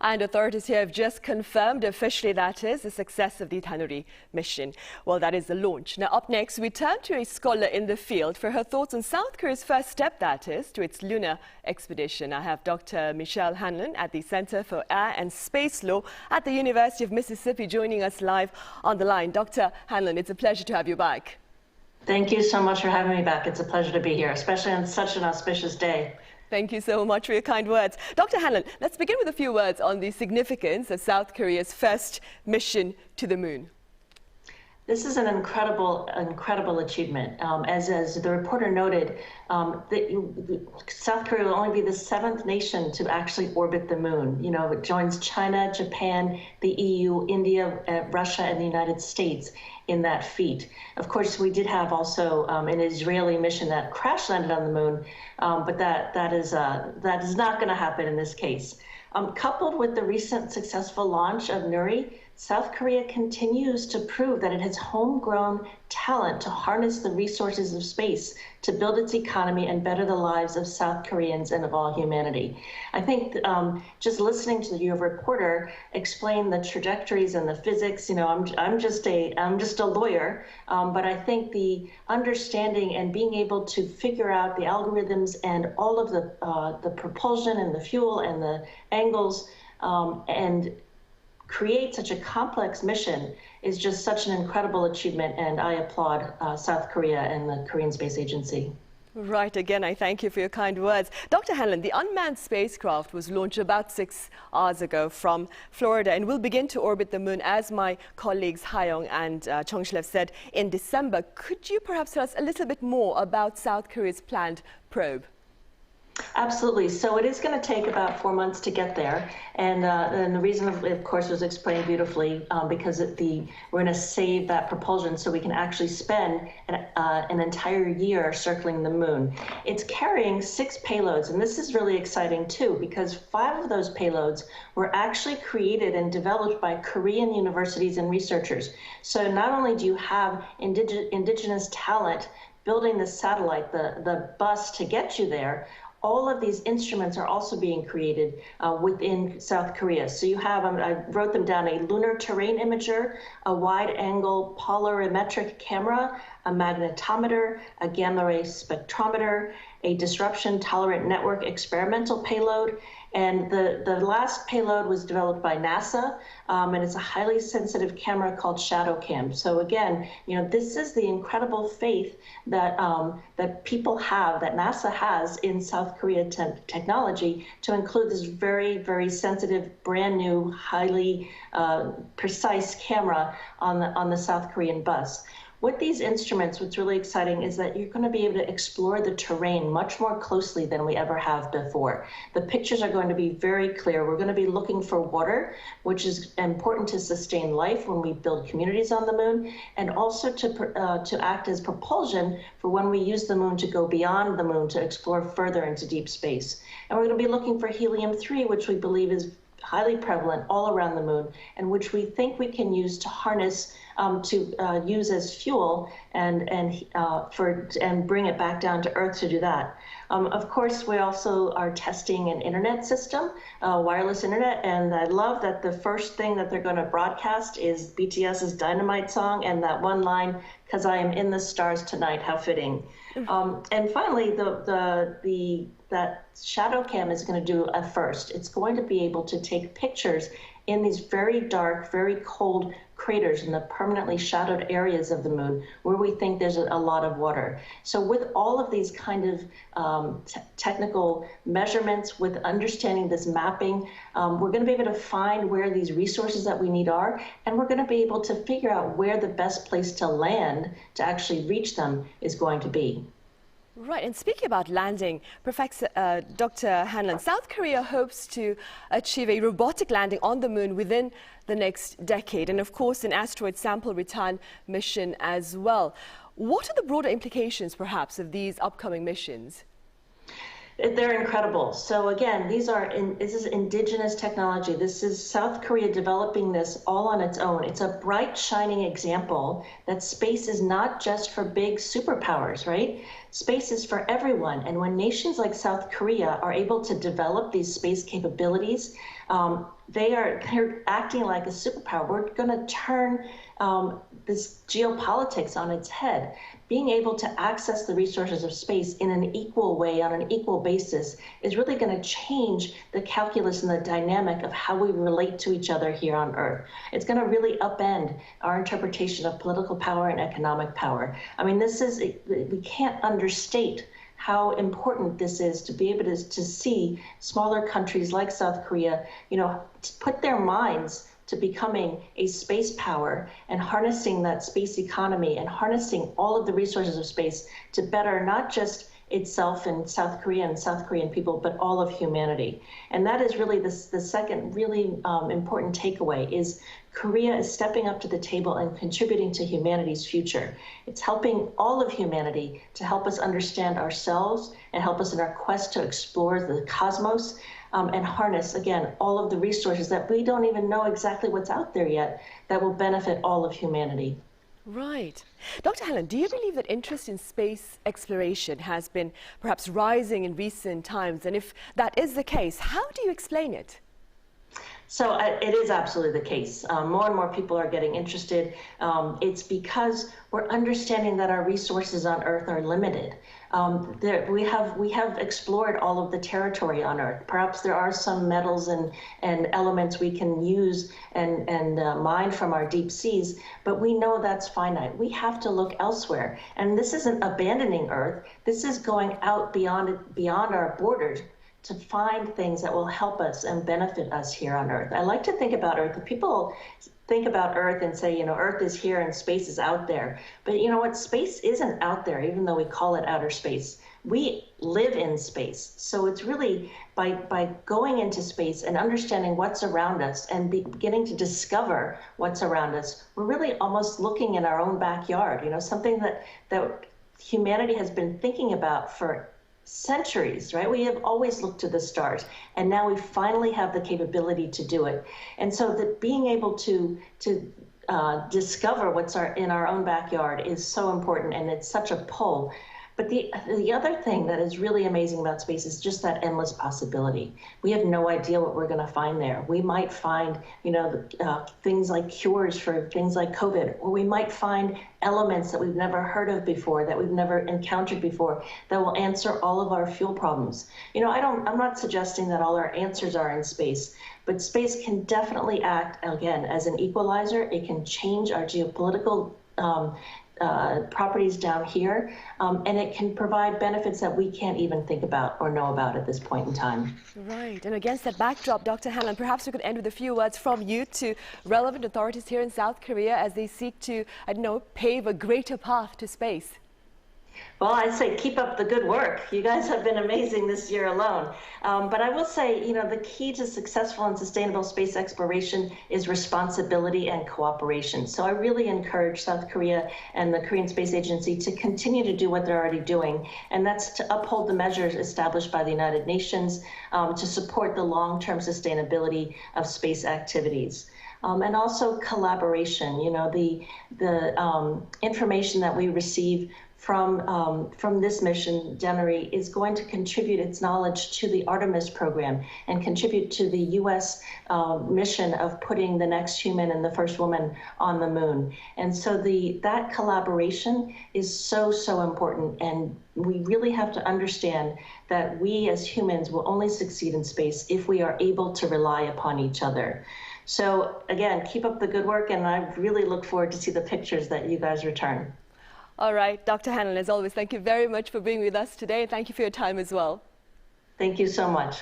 And authorities here have just confirmed officially, that is, the success of the Danuri mission. Well, that is the launch. Now, up next, we turn to a scholar in the field for her thoughts on South Korea's first step, that is, to its lunar expedition. I have Dr. Michelle HANLON at the Center for Air and Space Law at the University of Mississippi joining us live on the line. Dr. HANLON, it's a pleasure to have you back. Thank you so much for having me back. It's a pleasure to be here, especially on such an auspicious day. Thank you so much for your kind words. Dr. HANLON, let's begin with a few words on the significance of South Korea's first mission to the moon. This is an incredible achievement. As the reporter noted, South Korea will only be the 7th nation to actually orbit the moon. You know, it joins China, Japan, the EU, India, Russia, and the United States in that feat. Of course, we did have also an Israeli mission that crash landed on the moon, but that is not going to happen in this case. Coupled with the recent successful launch of Nuri, South Korea continues to prove that it has homegrown talent to harness the resources of space to build its economy and better the lives of South Koreans and of all humanity. I think just listening to your reporter explain the trajectories and the physics, you know, I'm just a lawyer, but I think the understanding and being able to figure out the algorithms and all of the propulsion and the fuel and the angles and create such a complex mission is just such an incredible achievement, and I applaud South Korea and the Korean Space Agency. Right, again, I thank you for your kind words. Dr. HANLON, the unmanned spacecraft was launched about 6 hours ago from Florida and will begin to orbit the moon, as my colleagues Hayoung and Chongshil have said, in December. Could you perhaps tell us a little bit more about South Korea's planned probe? Absolutely. So it is going to take about 4 months to get there. And the reason, of course, was explained beautifully because we're going to save that propulsion so we can actually spend an entire year circling the moon. It's carrying 6 payloads. And this is really exciting, too, because 5 of those payloads were actually created and developed by Korean universities and researchers. So not only do you have indigenous talent building the satellite, the bus to get you there, all of these instruments are also being created within South Korea. So you have, I wrote them down, a lunar terrain imager, a wide-angle polarimetric camera, a magnetometer, a gamma-ray spectrometer, a disruption-tolerant network experimental payload, and the last payload was developed by NASA, and it's a highly sensitive camera called ShadowCam. So again, you know, this is the incredible faith that that people have, that NASA has in South Korea technology to include this very, very sensitive, brand new, highly precise camera on the South Korean bus. With these instruments, what's really exciting is that you're going to be able to explore the terrain much more closely than we ever have before. The pictures are going to be very clear. We're going to be looking for water, which is important to sustain life when we build communities on the moon, and also to act as propulsion for when we use the moon to go beyond the moon to explore further into deep space. And we're going to be looking for helium-3, which we believe is highly prevalent all around the moon, and which we think we can use to harness to use as fuel and bring it back down to Earth to do that. Of course, we also are testing an internet system, wireless internet, and I love that the first thing that they're going to broadcast is BTS's Dynamite song and that one line, "'Cause I am in the stars tonight," how fitting. And finally, that ShadowCam is going to do a first. It's going to be able to take pictures in these very dark, very cold craters in the permanently shadowed areas of the moon where we think there's a lot of water. So with all of these kind of technical measurements, with understanding this mapping, we're going to be able to find where these resources that we need are, and we're going to be able to figure out where the best place to land to actually reach them is going to be. Right, and speaking about landing, Professor Dr. HANLON, South Korea hopes to achieve a robotic landing on the moon within the next decade, and of course an asteroid sample return mission as well. What are the broader implications, perhaps, of these upcoming missions? They're incredible. So again, this is indigenous technology. This is South Korea developing this all on its own. It's a bright, shining example that space is not just for big superpowers, right? space is for everyone. And when nations like South Korea are able to develop these space capabilities, they're acting like a superpower. We're going to turn this geopolitics on its head. Being able to access the resources of space in an equal way, on an equal basis, is really going to change the calculus and the dynamic of how we relate to each other here on Earth. It's going to really upend our interpretation of political power and economic power. I mean, we can't understate how important this is to be able to see smaller countries like South Korea, put their minds to becoming a space power and harnessing that space economy and harnessing all of the resources of space to better not just itself and South Korea and South Korean people, but all of humanity. And that is really the second really important takeaway is Korea is stepping up to the table and contributing to humanity's future. It's helping all of humanity to help us understand ourselves and help us in our quest to explore the cosmos and harness, again, all of the resources that we don't even know exactly what's out there yet that will benefit all of humanity. Right. Dr. HANLON, do you believe that interest in space exploration has been perhaps rising in recent times? And if that is the case, how do you explain it? So it is absolutely the case. More and more people are getting interested. It's because we're understanding that our resources on Earth are limited. We have explored all of the territory on Earth. Perhaps there are some metals and elements we can use and mine from our deep seas, but we know that's finite. We have to look elsewhere. And this isn't abandoning Earth. This is going out beyond our borders to find things that will help us and benefit us here on Earth. I like to think about Earth. People think about Earth and say, Earth is here and space is out there. But you know what? Space isn't out there, even though we call it outer space. We live in space. So it's really by going into space and understanding what's around us and beginning to discover what's around us, we're really almost looking in our own backyard, something that humanity has been thinking about for centuries, right? We have always looked to the stars, and now we finally have the capability to do it. And so that being able to discover what's in our own backyard is so important, and it's such a pull. But the other thing that is really amazing about space is just that endless possibility. We have no idea what we're going to find there. We might find, things like cures for things like COVID, or we might find elements that we've never heard of before, that we've never encountered before, that will answer all of our fuel problems. I'm not suggesting that all our answers are in space, but space can definitely act, again, as an equalizer. It can change our geopolitical properties down here, and it can provide benefits that we can't even think about or know about at this point in time. Right, and against that backdrop, Dr. HANLON, perhaps we could end with a few words from you to relevant authorities here in South Korea as they seek to, pave a greater path to space. Well, I'd say keep up the good work. You guys have been amazing this year alone. But I will say, the key to successful and sustainable space exploration is responsibility and cooperation. So I really encourage South Korea and the Korean Space Agency to continue to do what they're already doing. And that's to uphold the measures established by the United Nations to support the long-term sustainability of space activities. And also collaboration. The information that we receive from this mission, Danuri, is going to contribute its knowledge to the Artemis program and contribute to the U.S. Mission of putting the next human and the first woman on the moon. And so that collaboration is so important. And we really have to understand that we as humans will only succeed in space if we are able to rely upon each other. So again, keep up the good work, and I really look forward to see the pictures that you guys return. All right, Dr. HANLON, as always, thank you very much for being with us today. Thank you for your time as well. Thank you so much.